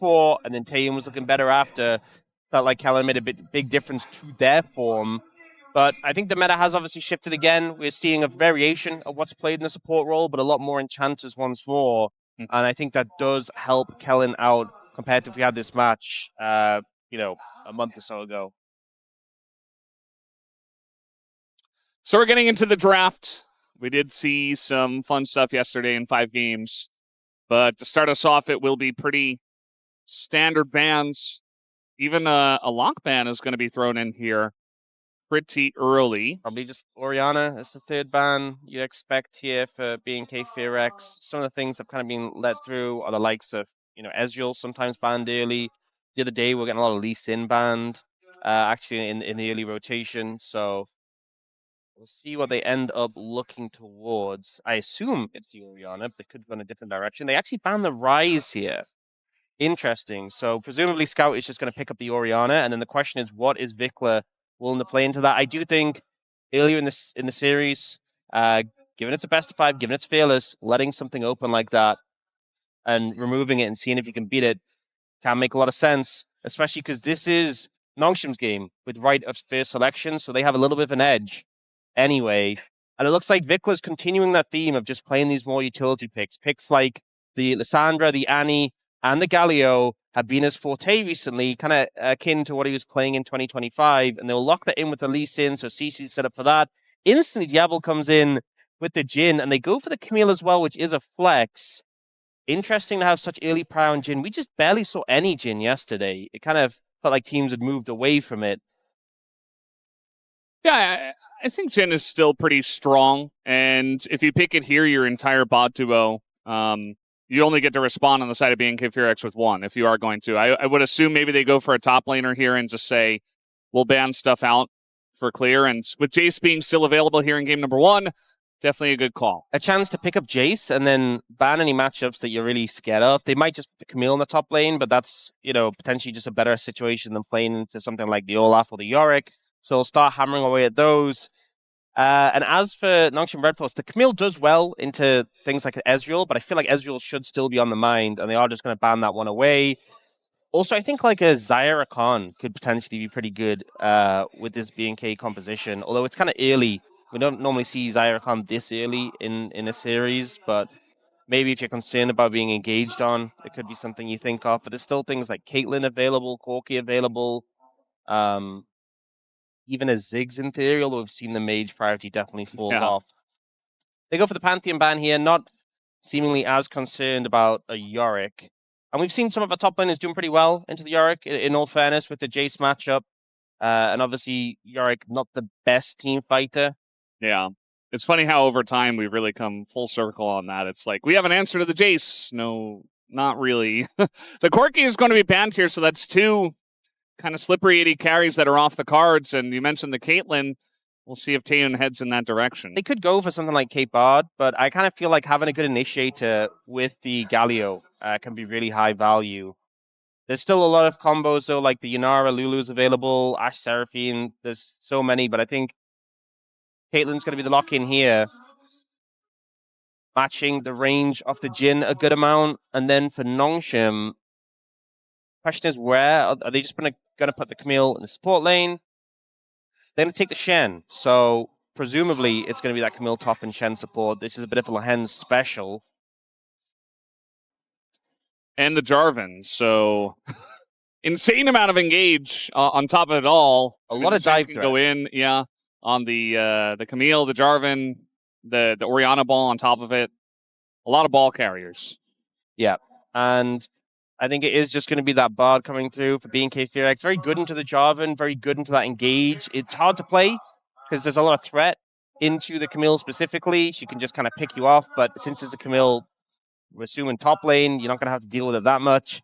before, and then Taeyoon was looking better after. Felt like Kellin made a big difference to their form. But I think the meta has obviously shifted again. We're seeing a variation of what's played in the support role, but a lot more enchanters once more. And I think that does help Kellin out compared to if we had this match, a month or so ago. So we're getting into the draft. We did see some fun stuff yesterday in 5 games. But to start us off, it will be pretty standard bans. Even a lock ban is going to be thrown in here pretty early. Probably just Orianna as the third ban you'd expect here for BNK FEARX. Some of the things have kind of been let through are the likes of, Ezreal sometimes banned early. The other day we're getting a lot of Lee Sin banned, actually in the early rotation. So we'll see what they end up looking towards. I assume it's the Orianna, but they could go in a different direction. They actually banned the Rise here. Interesting. So presumably Scout is just going to pick up the Orianna, and then the question is, what is VicLa willing to play into that? I do think earlier in the series, given it's a best of 5, given it's fearless, letting something open like that and removing it and seeing if you can beat it can make a lot of sense, especially because this is Nongshim's game with right of first selection, so they have a little bit of an edge anyway. And it looks like VicLa's continuing that theme of just playing these more utility picks. Picks like the Lissandra, the Annie, and the Galio have been his forte recently, kind of akin to what he was playing in 2025, and they'll lock that in with the Lee Sin, so CC's set up for that. Instantly, Diable comes in with the Jhin, and they go for the Camille as well, which is a flex. Interesting to have such early prior on Jhin. We just barely saw any Jhin yesterday. It kind of felt like teams had moved away from it. Yeah, I think Jhin is still pretty strong, and if you pick it here, your entire bot duo, you only get to respond on the side of BNK FEARX with 1 if you are going to. I would assume maybe they go for a top laner here and just say, we'll ban stuff out for clear. And with Jayce being still available here in game number 1, definitely a good call. A chance to pick up Jayce and then ban any matchups that you're really scared of. They might just put the Camille in the top lane, but that's, potentially just a better situation than playing into something like the Olaf or the Yorick. So we'll start hammering away at those. And as for Nongshim RedForce, the Camille does well into things like Ezreal, but I feel like Ezreal should still be on the mind, and they are just going to ban that one away. Also, I think like a Zyra Khan could potentially be pretty good with this BNK composition, although it's kind of early. We don't normally see Zyra Khan this early in a series, but maybe if you're concerned about being engaged on, it could be something you think of. But there's still things like Caitlyn available, Corki available, even a Ziggs in theory, although we've seen the mage priority definitely fall off. They go for the Pantheon ban here, not seemingly as concerned about a Yorick. And we've seen some of our top laners doing pretty well into the Yorick, in all fairness, with the Jayce matchup. And obviously, Yorick, not the best team fighter. Yeah. It's funny how over time we've really come full circle on that. It's like, we have an answer to the Jayce. No, not really. The Corki is going to be banned here, so that's 2 kind of slippery 80 carries that are off the cards. And you mentioned the Caitlyn. We'll see if Taeyoon heads in that direction. They could go for something like Kate Bard, but I kind of feel like having a good initiator with the Galio can be really high value. There's still a lot of combos, though, like the Yanara Lulu's available, Ashe Seraphine. There's so many, but I think Caitlyn's going to be the lock-in here. Matching the range of the Jhin a good amount. And then for Nongshim, question is where? Are they just going to put the Camille in the support lane? They're going to take the Shen. So presumably it's going to be that Camille top and Shen support. This is a bit of a Lehends special. And the Jarvan. So insane amount of engage on top of it all. A lot of dive threat. Go in, on the Camille, the Jarvan, the Orianna ball on top of it. A lot of ball carriers. Yeah. And I think it is just going to be that Bard coming through for BNK FEARX. Very good into the Jarvan, very good into that engage. It's hard to play because there's a lot of threat into the Camille specifically. She can just kind of pick you off, but since it's a Camille, we're assuming top lane, you're not going to have to deal with it that much.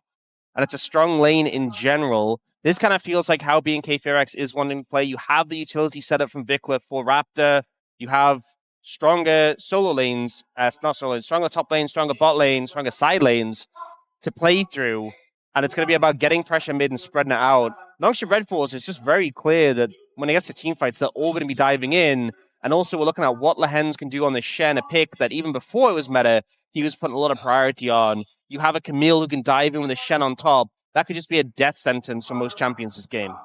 And it's a strong lane in general. This kind of feels like how BNK FEARX is wanting to play. You have the utility set up from VicLa for Raptor. You have stronger solo lanes, stronger top lane, stronger bot lane, stronger side lanes to play through, and it's going to be about getting pressure mid and spreading it out. Nongshim RedForce is just very clear that when it gets to team fights, they're all going to be diving in, and also we're looking at what Lehends can do on the Shen, a pick that even before it was meta, he was putting a lot of priority on. you have a Camille who can dive in with a Shen on top. That could just be a death sentence for most champions this game.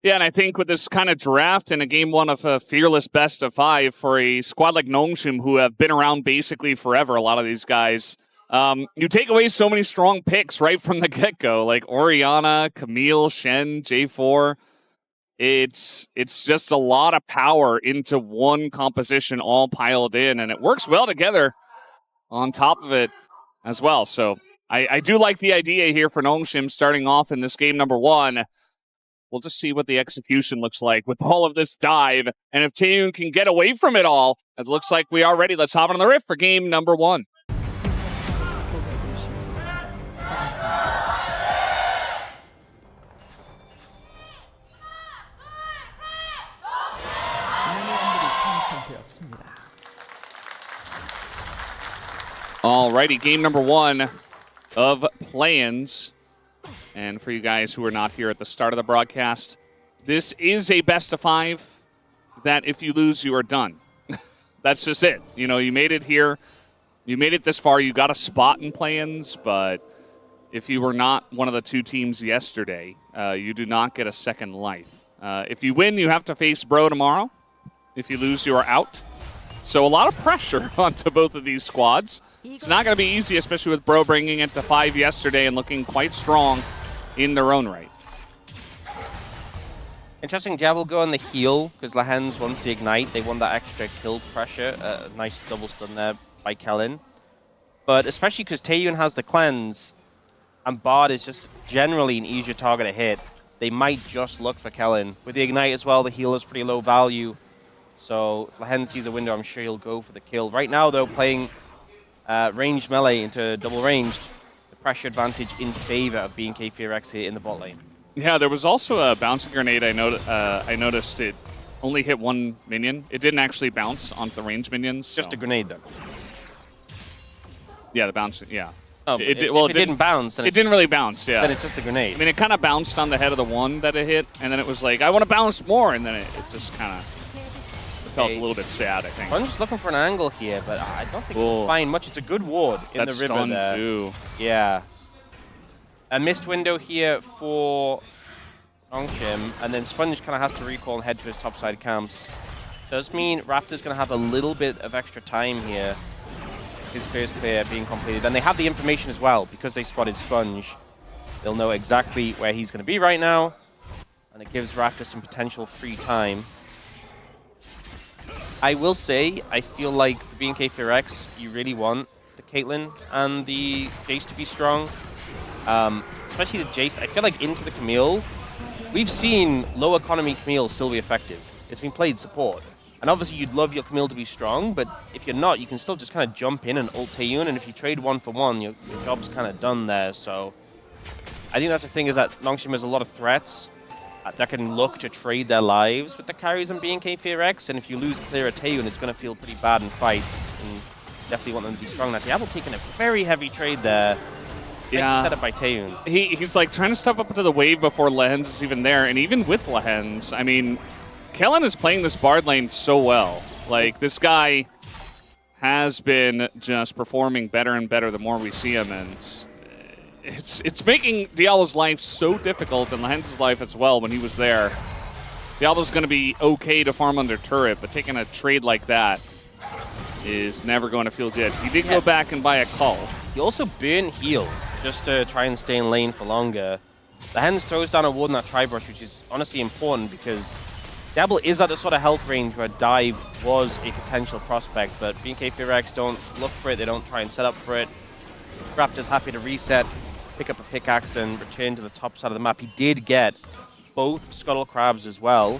Yeah, and I think with this kind of draft and a game one of a fearless best of 5 for a squad like Nongshim, who have been around basically forever, a lot of these guys, you take away so many strong picks right from the get-go, like Orianna, Camille, Shen, J4. It's just a lot of power into one composition all piled in, and it works well together on top of it as well. So I do like the idea here for Nongshim starting off in this game number 1. We'll just see what the execution looks like with all of this dive, and if Taeyoon can get away from it all. It looks like we are ready. Let's hop on the riff for game number 1. Alrighty, game number 1 of play-ins. And for you guys who are not here at the start of the broadcast, this is a best of 5 that if you lose, you are done. That's just it. You know, you made it here. You made it this far. You got a spot in play-ins, but if you were not one of the 2 teams yesterday, you do not get a second life. If you win, you have to face Bro tomorrow. If you lose, you are out. So a lot of pressure onto both of these squads. It's not going to be easy, especially with Bro bringing it to 5 yesterday and looking quite strong in their own right. Interesting, Diable go on the heal, because Lehends wants the ignite. They want that extra kill pressure. Nice double stun there by Kellin. But especially because Taeyoon has the cleanse, and Bard is just generally an easier target to hit, they might just look for Kellin. With the ignite as well, the heal is pretty low value. So if Lehends sees a window, I'm sure he'll go for the kill. Right now, though, playing ranged melee into double ranged, the pressure advantage in favor of BNK FEARX here in the bot lane. Yeah, there was also a bouncing grenade. I noticed it only hit 1 minion. It didn't actually bounce onto the ranged minions. Just a grenade, though. Yeah, the bounce. Yeah. Oh, it didn't bounce. It didn't really bounce. Yeah. Then it's just a grenade. I mean, it kind of bounced on the head of the one that it hit, and then it was like, I want to bounce more, and then it just kind of felt a little bit sad, I think. I'm just looking for an angle here, but I don't think we'll find much. It's a good ward in the river there. Too. Yeah. A missed window here for Nongshim, and then Sponge kind of has to recall and head to his topside camps. Does mean Raptor's going to have a little bit of extra time here. His first clear being completed, and they have the information as well because they spotted Sponge. They'll know exactly where he's going to be right now, and it gives Raptor some potential free time. I will say, I feel like for BNK FEARX, you really want the Caitlyn and the Jayce to be strong. Especially the Jayce. I feel like into the Camille, we've seen low economy Camille still be effective. It's been played support. And obviously you'd love your Camille to be strong, but if you're not, you can still just kind of jump in and ult Taeyoon, and if you trade 1 for 1, your job's kind of done there. So I think that's the thing, is that Nongshim has a lot of threats that can look to trade their lives with the carries on BNK FEARX, and if you lose clear a Taeyoon, it's going to feel pretty bad in fights, and definitely want them to be strong. Now, Diable taking a very heavy trade there. Yeah. Set up by Taeyoon. He's like trying to step up into the wave before Lehends is even there, and even with Lehends, I mean, Kellin is playing this Bard lane so well. Like, this guy has been just performing better and better the more we see him, and it's making Diable's life so difficult, and Lehends' life as well when he was there. Diable's going to be okay to farm under turret, but taking a trade like that is never going to feel good. He did go back and buy a call. He also burn heal just to try and stay in lane for longer. Lehends throws down a ward in that tri-brush, which is honestly important because Diable is at the sort of health range where dive was a potential prospect, but BNK FEARX don't look for it, they don't try and set up for it. Raptor's happy to reset, pick up a pickaxe and return to the top side of the map. He did get both Scuttle Crabs as well,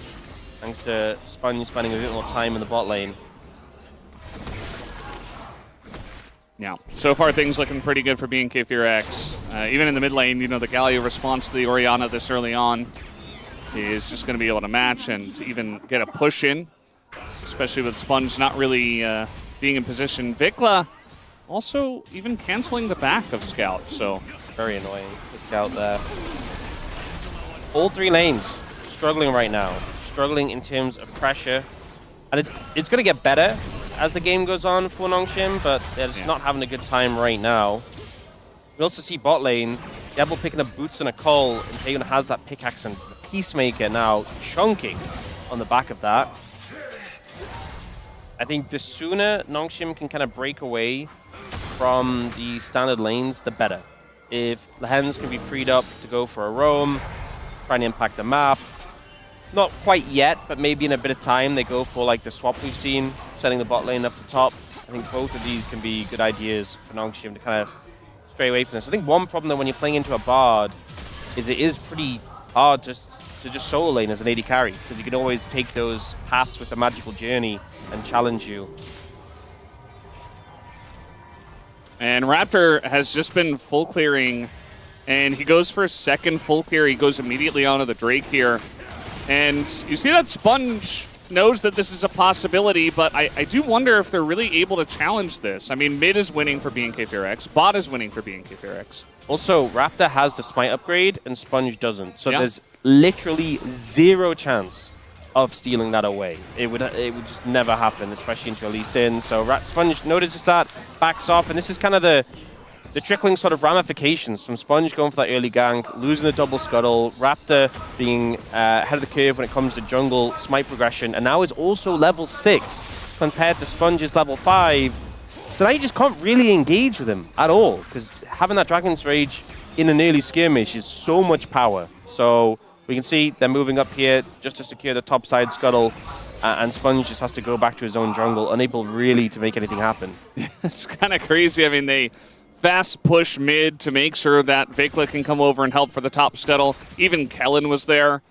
thanks to Sponge spending a bit more time in the bot lane. Yeah, so far things looking pretty good for BNK FEARX. Even in the mid lane, you know, the Galio response to the Orianna this early on is just going to be able to match and to even get a push in, especially with Sponge not really being in position. VicLa also even canceling the back of Scout, so very annoying, the Scout there. All 3 lanes struggling right now, struggling in terms of pressure, and it's going to get better as the game goes on for Nongshim, but they're just not having a good time right now. We also see bot lane, Diable picking up boots and a call, and Taeyoon has that pickaxe and Peacemaker now chunking on the back of that. I think the sooner Nongshim can kind of break away from the standard lanes, the better. If Lehends can be freed up to go for a roam, try and impact the map. Not quite yet, but maybe in a bit of time they go for like the swap we've seen, setting the bot lane up to top. I think both of these can be good ideas for Nongshim to kind of stray away from this. I think one problem though when you're playing into a Bard is it is pretty hard to just solo lane as an AD carry, because you can always take those paths with the magical journey and challenge you. And Raptor has just been full clearing, and he goes for a second full clear. He goes immediately onto the Drake here. And you see that Sponge knows that this is a possibility, but I do wonder if they're really able to challenge this. I mean, mid is winning for BNK FEARX, bot is winning for BNK FEARX. Also, Raptor has the Smite upgrade and Sponge doesn't. So there's literally zero chance of stealing that away. It would just never happen, especially into a Lee Sin. So Sponge notices that, backs off, and this is kind of the trickling sort of ramifications from Sponge going for that early gank, losing the double scuttle, Raptor being ahead of the curve when it comes to jungle smite progression, and now is also level 6 compared to Sponge's level 5. So now you just can't really engage with him at all, because having that Dragon's Rage in an early skirmish is so much power. So we can see they're moving up here just to secure the top side scuttle, and Sponge just has to go back to his own jungle, unable really to make anything happen. It's kind of crazy. I mean, they fast push mid to make sure that VicLa can come over and help for the top scuttle. Even Kellin was there.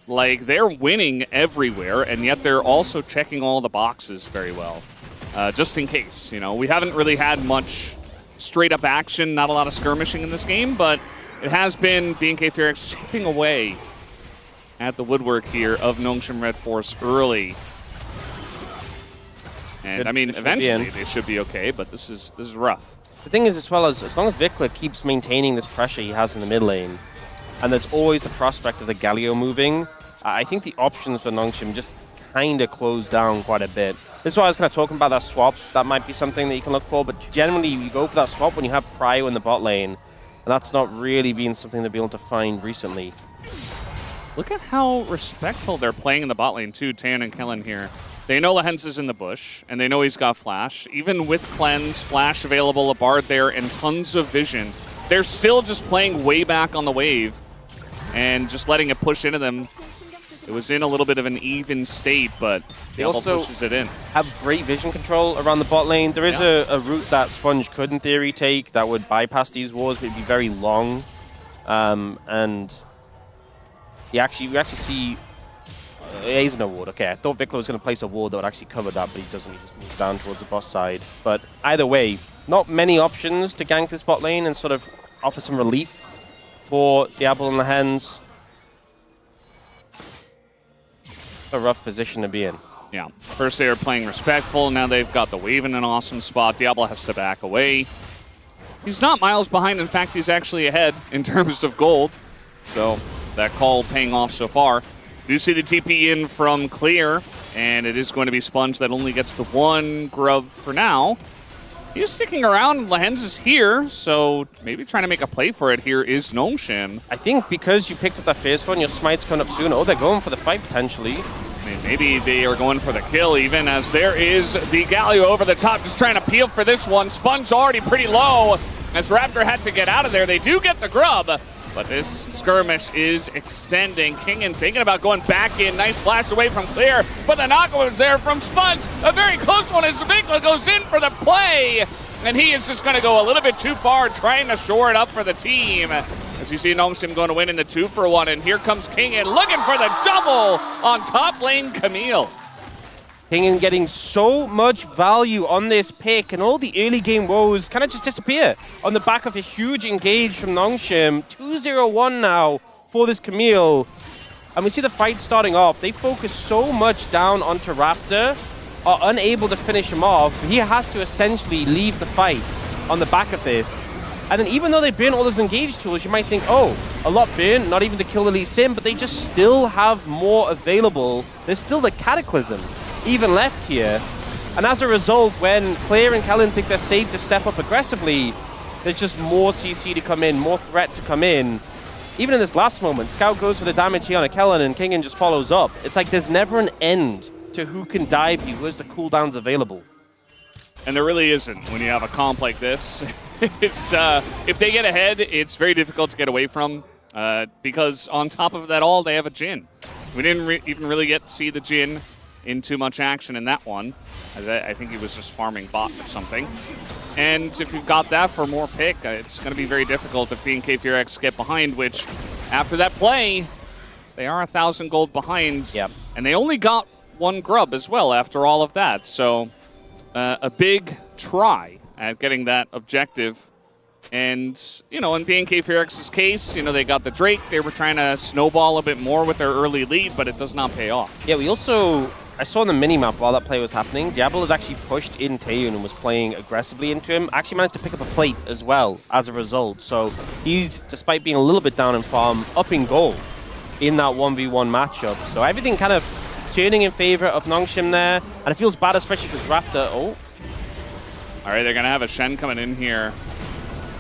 Like, they're winning everywhere, and yet they're also checking all the boxes very well. Just in case, you know. We haven't really had much straight-up action, not a lot of skirmishing in this game, but it has been BNK FEARX chipping away at the woodwork here of Nongshim RedForce early. And, I mean, eventually they should be okay, but this is rough. The thing is, as long as VicLa keeps maintaining this pressure he has in the mid lane, and there's always the prospect of the Galio moving, I think the options for Nongshim just kind of close down quite a bit. This is why I was kind of talking about that swap. That might be something that you can look for, but generally you go for that swap when you have Prio in the bot lane, and that's not really been something they've been able to find recently. Look at how respectful they're playing in the bot lane too, Taeyoon and Kellin here. They know Lehends is in the bush, and they know he's got Flash. Even with Cleanse, Flash available, a Bard there, and tons of vision, they're still just playing way back on the wave and just letting it push into them. It was in a little bit of an even state, but they also pushes it in. Have great vision control around the bot lane. There is a route that Sponge could, in theory, take that would bypass these wards, but it'd be very long. And we actually see... he's no ward. Okay, I thought VicLa was going to place a ward that would actually cover that, but he doesn't. He just moves down towards the boss side. But either way, not many options to gank this bot lane and sort of offer some relief for Diable and Lehends. A rough position to be in. Yeah. First they were playing respectful, now they've got the wave in an awesome spot. Diable has to back away. He's not miles behind. In fact, he's actually ahead in terms of gold. So that call paying off so far. Do see the TP in from Clear, and it is going to be Sponge that only gets the one grub for now. He's sticking around, Lehends is here, so maybe trying to make a play for it here is Nongshim. I think because you picked up that first one, your smite's coming up soon. Oh, they're going for the fight potentially. I mean, maybe they are going for the kill even, as there is the Galio over the top, just trying to peel for this one. Sponge already pretty low, as Raptor had to get out of there. They do get the grub, but this skirmish is extending. Kingen thinking about going back in. Nice flash away from Clear, but the knockout was there from Sponge. A very close one as VicLa goes in for the play, and he is just going to go a little bit too far, trying to shore it up for the team. As you see Nongshim going to win in the 2-for-1, and here comes Kingen looking for the double on top lane Camille. Kingen getting so much value on this pick, and all the early game woes kind of just disappear on the back of a huge engage from Nongshim. 2-0-1 now for this Camille. And we see the fight starting off. They focus so much down onto Raptor, are unable to finish him off. He has to essentially leave the fight on the back of this. And then even though they burn all those engage tools, you might think, oh, a lot burn, not even to kill the Lee Sin, but they just still have more available. There's still the Cataclysm even left here. And as a result, when Claire and Kellin think they're safe to step up aggressively, there's just more CC to come in, more threat to come in. Even in this last moment, Scout goes for the damage here on a Kellin, and Kingen just follows up. It's like there's never an end to who can dive you, where's the cooldowns available. And there really isn't when you have a comp like this. It's if they get ahead, it's very difficult to get away from because on top of that all, they have a Jhin. We didn't even really get to see the Jhin in too much action in that one. I think he was just farming bot or something. And if you've got that for more pick, it's going to be very difficult if BNK FEARX get behind, which after that play, they are 1,000 gold behind. Yep. And they only got 1 grub as well after all of that. So a big try at getting that objective. And, you know, in BNK FEARX's case, you know, they got the Drake. They were trying to snowball a bit more with their early lead, but it does not pay off. Yeah, we also, I saw on the minimap while that play was happening, Diable has actually pushed in Taeyoon and was playing aggressively into him. Actually managed to pick up a plate as well as a result. So he's, despite being a little bit down in farm, up in gold in that 1v1 matchup. So everything kind of turning in favor of Nongshim there. And it feels bad, especially because Raptor, all right, they're going to have a Shen coming in here.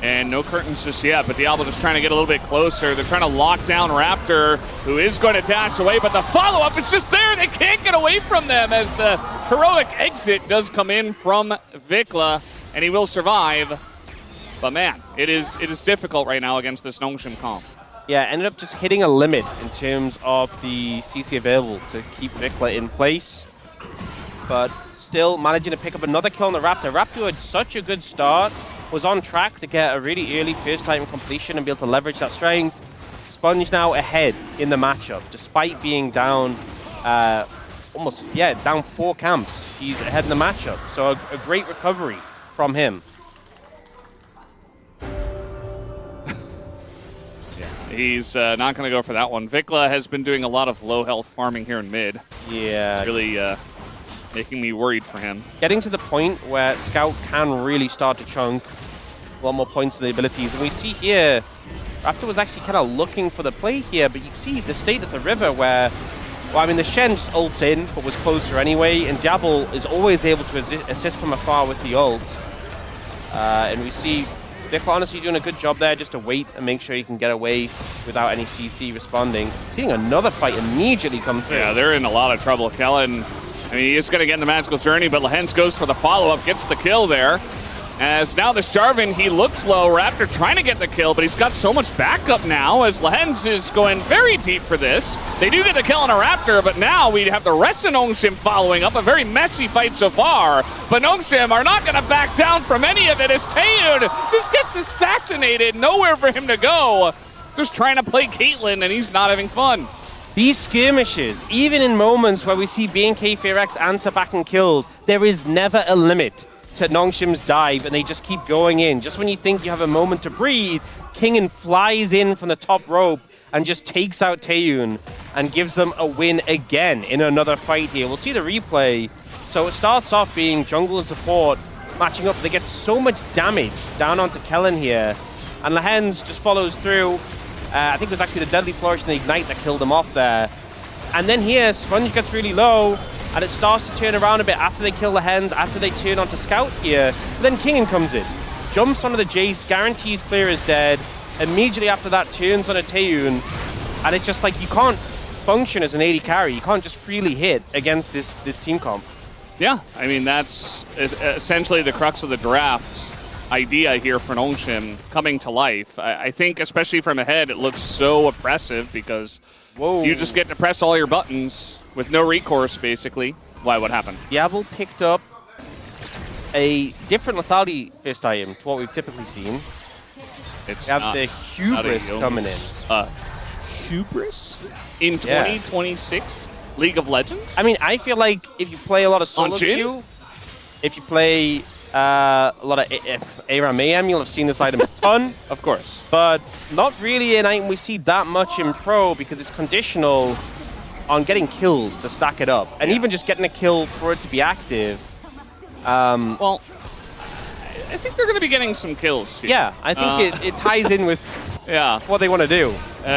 And no curtains just yet, but Diable just trying to get a little bit closer. They're trying to lock down Raptor, who is going to dash away, but the follow-up is just there. They can't get away from them as the heroic exit does come in from VicLa, and he will survive. But man, it is difficult right now against this Nongshim comp. Yeah, ended up just hitting a limit in terms of the CC available to keep VicLa in place. But still managing to pick up another kill on the Raptor. Raptor had such a good start. Was on track to get a really early first time completion and be able to leverage that strength. Sponge now ahead in the matchup, despite being down down 4 camps. He's ahead in the matchup, so a great recovery from him. He's not going to go for that one. VicLa has been doing a lot of low health farming here in mid. Yeah. Really making me worried for him. Getting to the point where Scout can really start to chunk a lot more points in the abilities. And we see here, Raptor was actually kind of looking for the play here, but you see the state of the river where, well, I mean, the Shen just ults in, but was closer anyway, and Diable is always able to assist from afar with the ult. And we see VicLa honestly doing a good job there just to wait and make sure he can get away without any CC responding. Seeing another fight immediately come through. Yeah, they're in a lot of trouble. Kellin, I mean, he is going to get in the magical journey, but Lehends goes for the follow-up, gets the kill there. As now this Jarvan, he looks low. Raptor trying to get the kill, but he's got so much backup now as Lehends is going very deep for this. They do get the kill on a Raptor, but now we have the rest of Nongshim following up. A very messy fight so far, but Nongshim are not going to back down from any of it as Taeyoon just gets assassinated. Nowhere for him to go. Just trying to play Caitlyn, and he's not having fun. These skirmishes, even in moments where we see BNK FEARX answer back and kills, there is never a limit to Nongshim's dive, and they just keep going in. Just when you think you have a moment to breathe, Kingen flies in from the top rope and just takes out Taeyoon and gives them a win again in another fight here. We'll see the replay. So it starts off being jungle and support matching up. They get so much damage down onto Kellin here, and Lehends just follows through. I think it was actually the Deadly Flourish and the Ignite that killed him off there. And then here, Sponge gets really low, and it starts to turn around a bit after they kill the Hens, after they turn onto Scout here. Then Kingen comes in, jumps onto the Jayce, guarantees clear is dead. Immediately after that, turns on a Taeyoon, and it's just like you can't function as an AD carry. You can't just freely hit against this team comp. Yeah, I mean, that's essentially the crux of the draft idea here for Nongshim coming to life. I think, especially from ahead, it looks so oppressive because you just get to press all your buttons with no recourse, basically. Why, what happened? Diable picked up a different lethality fist item to what we've typically seen. It's we have the Hubris coming in. Hubris? In 2026 League of Legends? I mean, I feel like if you play a lot of solo queue, if you play a lot of ARAM AM, you'll have seen this item a ton. Of course. But not really an item we see that much in Pro because it's conditional on getting kills to stack it up. And even just getting a kill for it to be active. Well, I think they're going to be getting some kills here. Yeah, I think it ties in with what they want to do.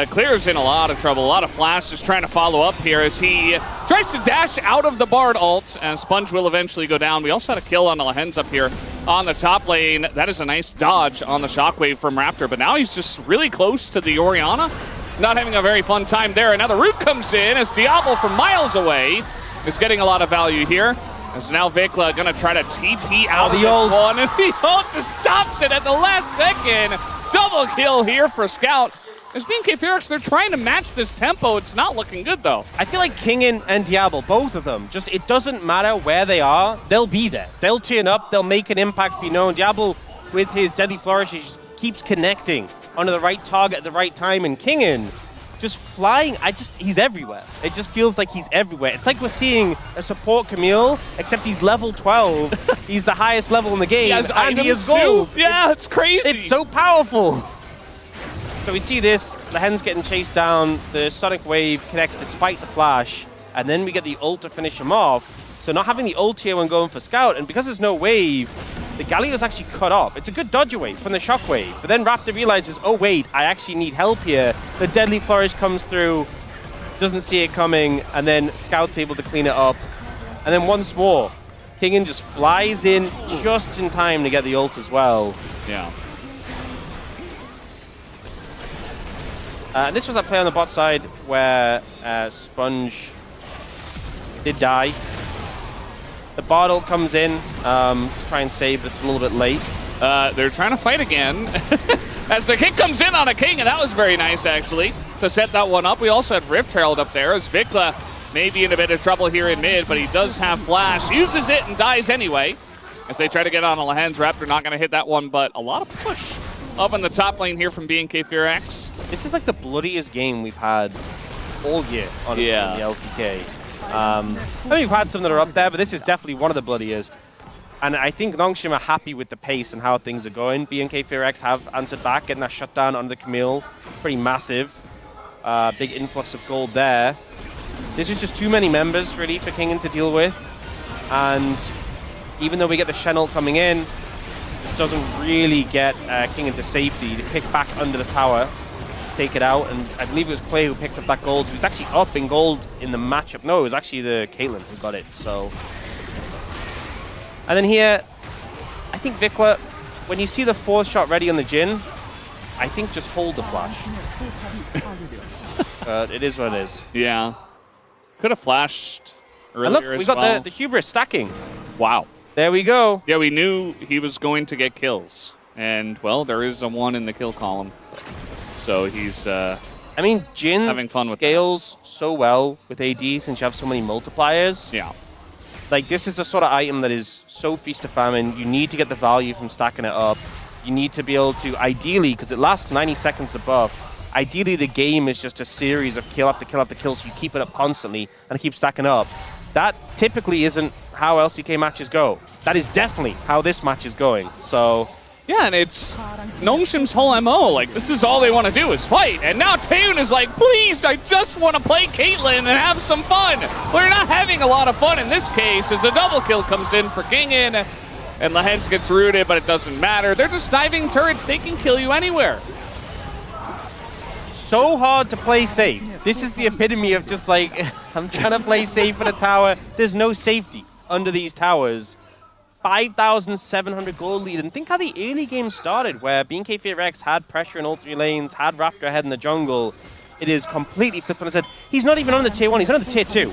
Clear's in a lot of trouble. A lot of Flash just trying to follow up here as he tries to dash out of the Bard ult, and Sponge will eventually go down. We also had a kill on the Lehends up here. on the top lane. That is a nice dodge on the shockwave from Raptor, but now he's just really close to the Orianna. Not having a very fun time there. Another root comes in as Diable from miles away is getting a lot of value here. As now VicLa gonna try to TP out of this one, and the ult just stops it at the last second. Double kill here for Scout. As BNK FEARX, they're trying to match this tempo. It's not looking good, though. I feel like Kingen and Diable, both of them, just it doesn't matter where they are, they'll be there. They'll turn up, they'll make an impact be known. Diable, with his deadly flourish, he just keeps connecting onto the right target at the right time, and Kingen just flying, he's everywhere. It just feels like he's everywhere. It's like we're seeing a support Camille, except he's level 12. He's the highest level in the game, and he has gold. Yeah, it's crazy. It's so powerful. So we see this, Lehends getting chased down, the Sonic Wave connects despite the flash, and then we get the ult to finish him off. So not having the ult here when going for Scout, and because there's no wave, the Galio is actually cut off. It's a good dodge away from the shockwave, but then Raptor realizes, oh wait, I actually need help here. The deadly flourish comes through, doesn't see it coming, and then Scout's able to clean it up. And then once more, Kingen just flies in just in time to get the ult as well. Yeah. And this was that play on the bot side where Sponge did die. The bot ult comes in to try and save, but it's a little bit late. They're trying to fight again. As the kick comes in on a King, and that was very nice, actually, to set that one up. We also had Rift Herald up there as VicLa may be in a bit of trouble here in mid, but he does have Flash, uses it, and dies anyway. As they try to get on a Lehends, Raptor not going to hit that one, but a lot of push up in the top lane here from BNK FEARX. This is like the bloodiest game we've had all year, honestly, in the LCK. I mean, we've had some that are up there, but this is definitely one of the bloodiest. And I think Nongshim are happy with the pace and how things are going. BNK FEARX have answered back, getting that shutdown on the Camille. Pretty massive. Big influx of gold there. This is just too many members, really, for Kingen to deal with. And even though we get the Shen ult coming in, this doesn't really get Kingen to safety to kick back under the tower, take it out. And I believe it was Clay who picked up that gold. He was actually up in gold in the matchup. No, it was actually the Caitlyn who got it. So, and then here, I think VicLa, when you see the fourth shot ready on the Jhin, I think just hold the flash. It is what it is. Yeah. Could have flashed earlier. And look, we got the hubris stacking. Wow. There we go. Yeah, we knew he was going to get kills. And, well, there is a 1 in the kill column. So he's I mean, Jhin having fun with scales so well with AD since you have so many multipliers. Yeah. Like, this is a sort of item that is so feast or famine. You need to get the value from stacking it up. You need to be able to, ideally, because it lasts 90 seconds to buff, ideally the game is just a series of kill after kill after kill, so you keep it up constantly and keep stacking up. That typically isn't how LCK matches go. That is definitely how this match is going. So, yeah, and it's Nongshim's whole MO. Like, this is all they want to do is fight. And now Taeyoon is like, please, I just want to play Caitlyn and have some fun. We're not having a lot of fun in this case as a double kill comes in for Kingen. And Lehends gets rooted, but it doesn't matter. They're just diving turrets. They can kill you anywhere. So hard to play safe. This is the epitome of just like, I'm trying to play safe in a tower. There's no safety under these towers. 5,700 gold lead. And think how the early game started, where BNK FEARX had pressure in all 3 lanes, had Raptor ahead in the jungle. It is completely flipped on its head. He's not even on the tier 1, he's on the tier 2.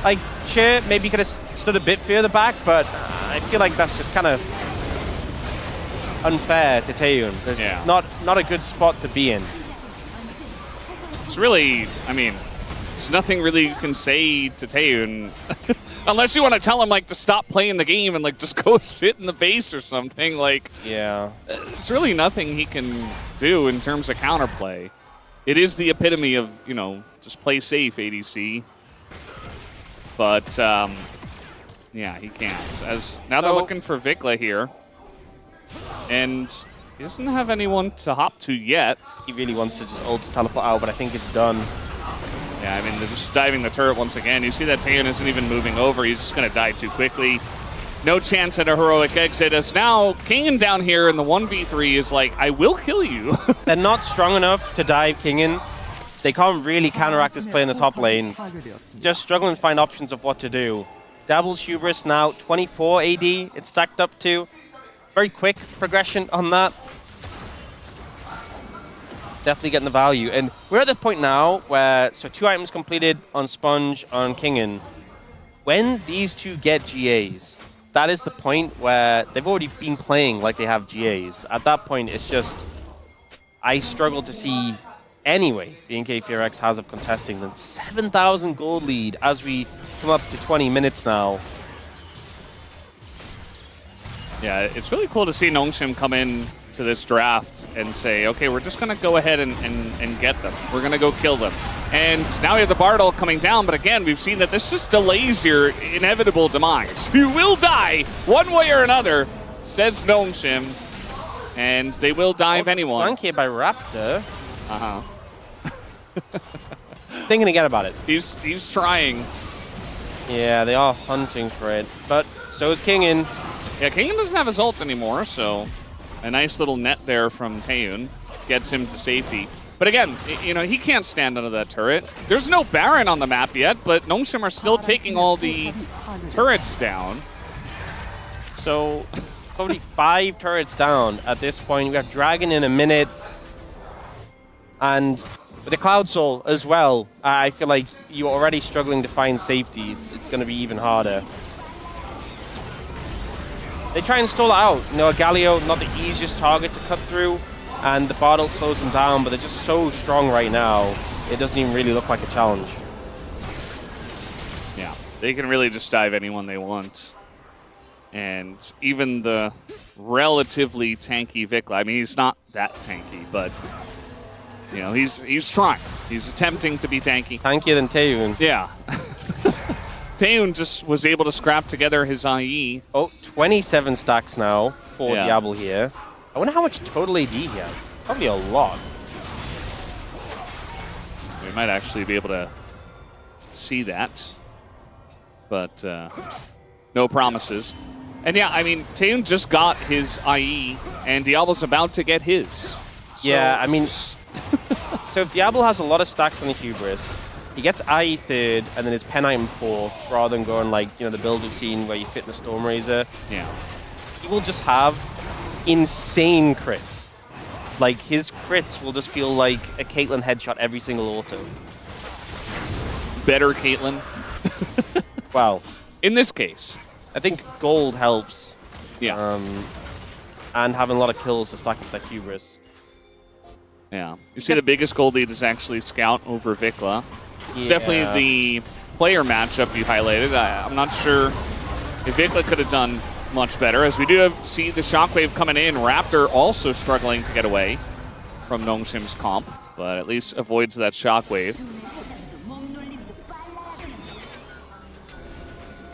Like, sure, maybe he could have stood a bit further back, but I feel like that's just kind of unfair to Taeyoon. There's not a good spot to be in. It's really, I mean, there's nothing really you can say to Taeyoon. Unless you want to tell him, like, to stop playing the game and, like, just go sit in the base or something. Like, yeah, there's really nothing he can do in terms of counterplay. It is the epitome of, you know, just play safe, ADC. But, yeah, he can't. As now they're looking for VicLa here. And he doesn't have anyone to hop to yet. He really wants to just ult to teleport out, but I think it's done. Yeah, I mean, they're just diving the turret once again. You see that Taeyoon isn't even moving over. He's just going to die too quickly. No chance at a heroic exit. As now, Kingen down here in the 1v3 is like, I will kill you. They're not strong enough to dive Kingen. They can't really counteract this play in the top lane. Just struggling to find options of what to do. Diable's Hubris now 24 AD. It's stacked up to. Very quick progression on that. Definitely getting the value. And we're at the point now where, so 2 items completed on Sponge, on Kingen. When these two get GAs, that is the point where they've already been playing like they have GAs. At that point, it's just, I struggle to see anyway BNK FEARX has of contesting them. 7,000 gold lead as we come up to 20 minutes now. Yeah, it's really cool to see Nongshim come in to this draft and say, okay, we're just going to go ahead and get them. We're going to go kill them. And now we have the Bardal coming down, but again, we've seen that this just delays your inevitable demise. You will die one way or another, says Nongshim, and they will dive anyone. Flank here by Raptor. Uh-huh. Thinking again about it. He's trying. Yeah, they are hunting for it, but so is Kingen. Yeah, Kingen doesn't have his ult anymore, so a nice little net there from Taeyoon gets him to safety. But again, you know, he can't stand under that turret. There's no Baron on the map yet, but Nongshim are still taking all the turrets down. So probably 5 turrets down at this point. We have Dragon in a minute. And with the Cloud Soul as well, I feel like you're already struggling to find safety. It's going to be even harder. They try and stall it out. You know, Galio, not the easiest target to cut through, and the Bardal slows them down, but they're just so strong right now, it doesn't even really look like a challenge. Yeah, they can really just dive anyone they want. And even the relatively tanky VicLa, I mean, he's not that tanky, but, you know, he's trying. He's attempting to be tanky. Tankier than Taeyoon. Yeah. Taeyoon just was able to scrap together his IE. Oh, 27 stacks now for Yeah. Diable here. I wonder how much total AD he has. Probably a lot. We might actually be able to see that. But no promises. And yeah, I mean, Taeyoon just got his IE, and Diable's about to get his. So yeah, I mean, so if Diable has a lot of stacks on the Hubris, he gets IE 3rd and then his pen item 4th, rather than going like, you know, the build we've seen where you fit in the Storm Razor. Yeah. He will just have insane crits. Like, his crits will just feel like a Caitlyn headshot every single auto. Better Caitlyn. Wow. In this case. I think gold helps. Yeah. And having a lot of kills to stack up that Hubris. Yeah. You see the biggest gold lead is actually Scout over VicLa. It's definitely the player matchup you highlighted. I'm not sure if VicLa could have done much better, as we do see the Shockwave coming in. Raptor also struggling to get away from Nongshim's comp, but at least avoids that Shockwave.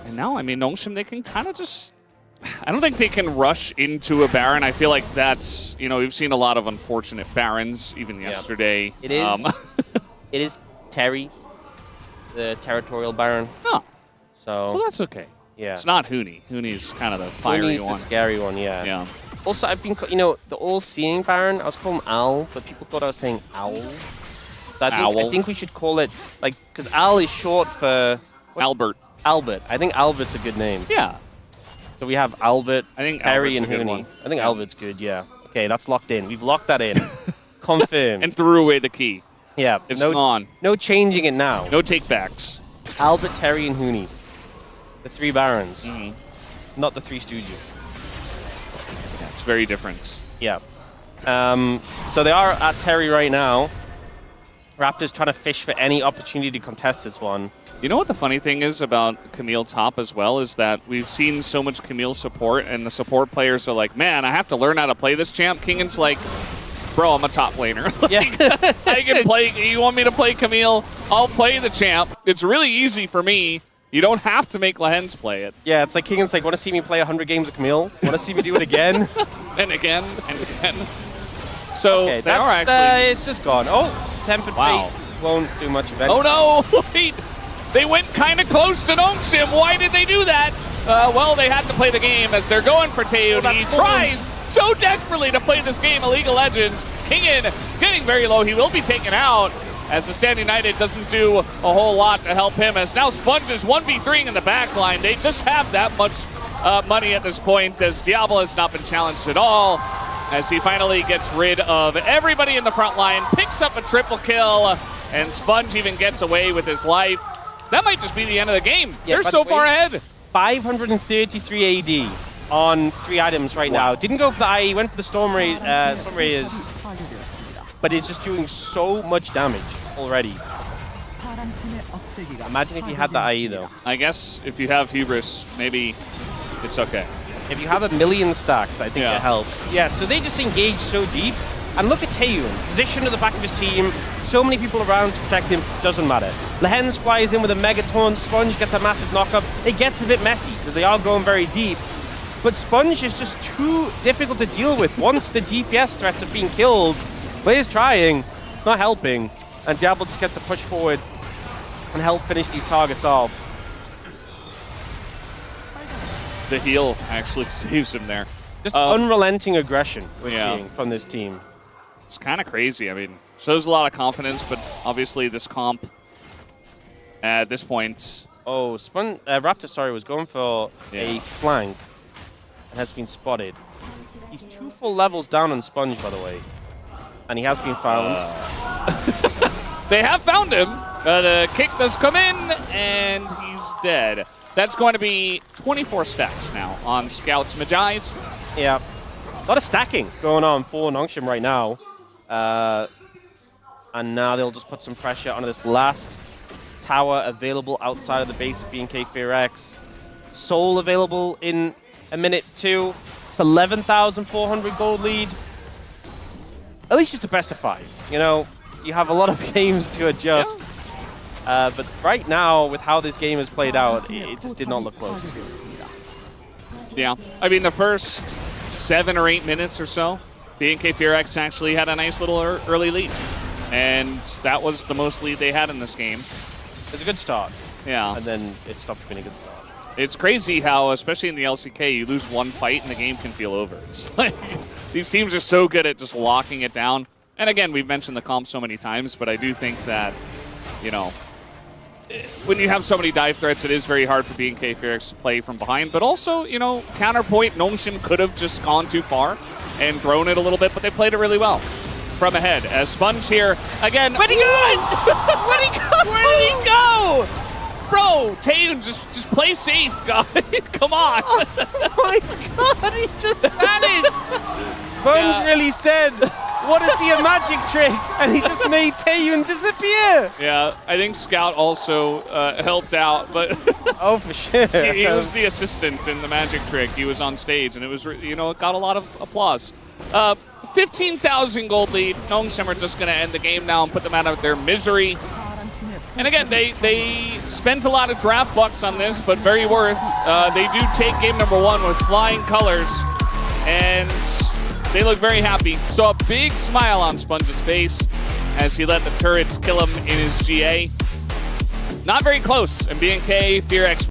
And now, I mean, Nongshim, they can kind of just... I don't think they can rush into a Baron. I feel like that's, you know, we've seen a lot of unfortunate Barons, even yesterday. It is, it is Terry, the territorial Baron. Oh, so that's okay. Yeah. It's not Huni. Huni's kind of the fiery Huni's one. the scary one, yeah. Yeah. Also, I've been, you know, the all-seeing Baron, I was calling him Al, but people thought I was saying Owl. So I think we should call it, like, because Al is short for... Albert. Albert. I think Albert's a good name. Yeah. So we have Albert, I think Terry, Albert's and a good Huni. one. I think Albert's good, yeah. Okay, that's locked in. We've locked that in. Confirmed. And threw away the key. Yeah. It's gone. No changing it now. No takebacks. Albert, Terry, and Huni. The 3 Barons. Mm-hmm. Not the 3 Stooges. Yeah, it's very different. Yeah. So they are at Terry right now. Raptor's trying to fish for any opportunity to contest this one. You know what the funny thing is about Camille top as well is that we've seen so much Camille support, and the support players are like, man, I have to learn how to play this champ. Kingen's like, bro, I'm a top laner. I can play. You want me to play Camille? I'll play the champ. It's really easy for me. You don't have to make Lehends play it. Yeah, it's like Kingen's like, want to see me play 100 games of Camille? Want to see me do it again? And again, and again. So okay, they are actually... it's just gone. Oh, Tempered Fate won't do much of anything. Oh no! Wait! They went kind of close to Nongshim. Why did they do that? Well, they had to play the game as they're going for Taeyoon. He tries so desperately to play this game of League of Legends. Kingen getting very low. He will be taken out. as the Stand United doesn't do a whole lot to help him, as now Sponge is 1v3 in the back line. They just have that much money at this point, as Diable has not been challenged at all, as he finally gets rid of everybody in the front line, picks up a triple kill, and Sponge even gets away with his life. That might just be the end of the game. Yeah, they're so far ahead. 533 AD on 3 items right now. Didn't go for the IE, went for the Storm Raiders, but is just doing so much damage already. Imagine if you had the IE though. I guess if you have Hubris, maybe it's okay. If you have a million stacks, I think it helps. Yeah, so they just engage so deep. And look at Taeyoon, positioned at the back of his team. So many people around to protect him, doesn't matter. Lehends flies in with a mega taunt, Sponge gets a massive knockup. It gets a bit messy, because they are going very deep. But Sponge is just too difficult to deal with. Once the DPS threats have been killed, players trying, it's not helping. And Diable just gets to push forward and help finish these targets off. The heal actually saves him there. Just unrelenting aggression we're seeing from this team. It's kind of crazy. I mean, shows a lot of confidence, but obviously this comp at this point. Oh, Raptor, sorry, was going for a flank and has been spotted. He's 2 full levels down on Sponge, by the way. And he has been found. They have found him. The kick does come in, and he's dead. That's going to be 24 stacks now on Scout's Magi's. Yeah. A lot of stacking going on for Nongshim right now. And now they'll just put some pressure on this last tower available outside of the base of BNK FEARX. Soul available in a minute too. It's 11,400 gold lead. At least just a best of 5. You know, you have a lot of games to adjust. Yeah. But right now, with how this game has played out, it just did not look close. Yeah. I mean, the first 7 or 8 minutes or so, BNK FEARX actually had a nice little early lead. And that was the most lead they had in this game. It's a good start. Yeah. And then it stopped being a good start. It's crazy how, especially in the LCK, you lose one fight and the game can feel over. It's like, these teams are so good at just locking it down. And again, we've mentioned the comp so many times, but I do think that, you know, when you have so many dive threats, it is very hard for BNK FEARX to play from behind. But also, you know, counterpoint, Nongshim could have just gone too far and thrown it a little bit, but they played it really well from ahead. As Sponge here, again. Where'd he go? Where'd he go? Where did he go? Bro, Taeyoon, just play safe, guys. Come on. Oh my god, he just vanished. Sponge really said, what is he, a magic trick? And he just made Taeyoon disappear. Yeah, I think Scout also helped out, but oh, for sure. he was the assistant in the magic trick. He was on stage, and it was, you know, it got a lot of applause. 15,000 gold lead. Nongshim are just going to end the game now and put them out of their misery. And again, they spent a lot of draft bucks on this, but very worth. They do take game number 1 with flying colors, and they look very happy. So a big smile on Sponge's face as he let the turrets kill him in his GA. Not very close, and BNK FEARX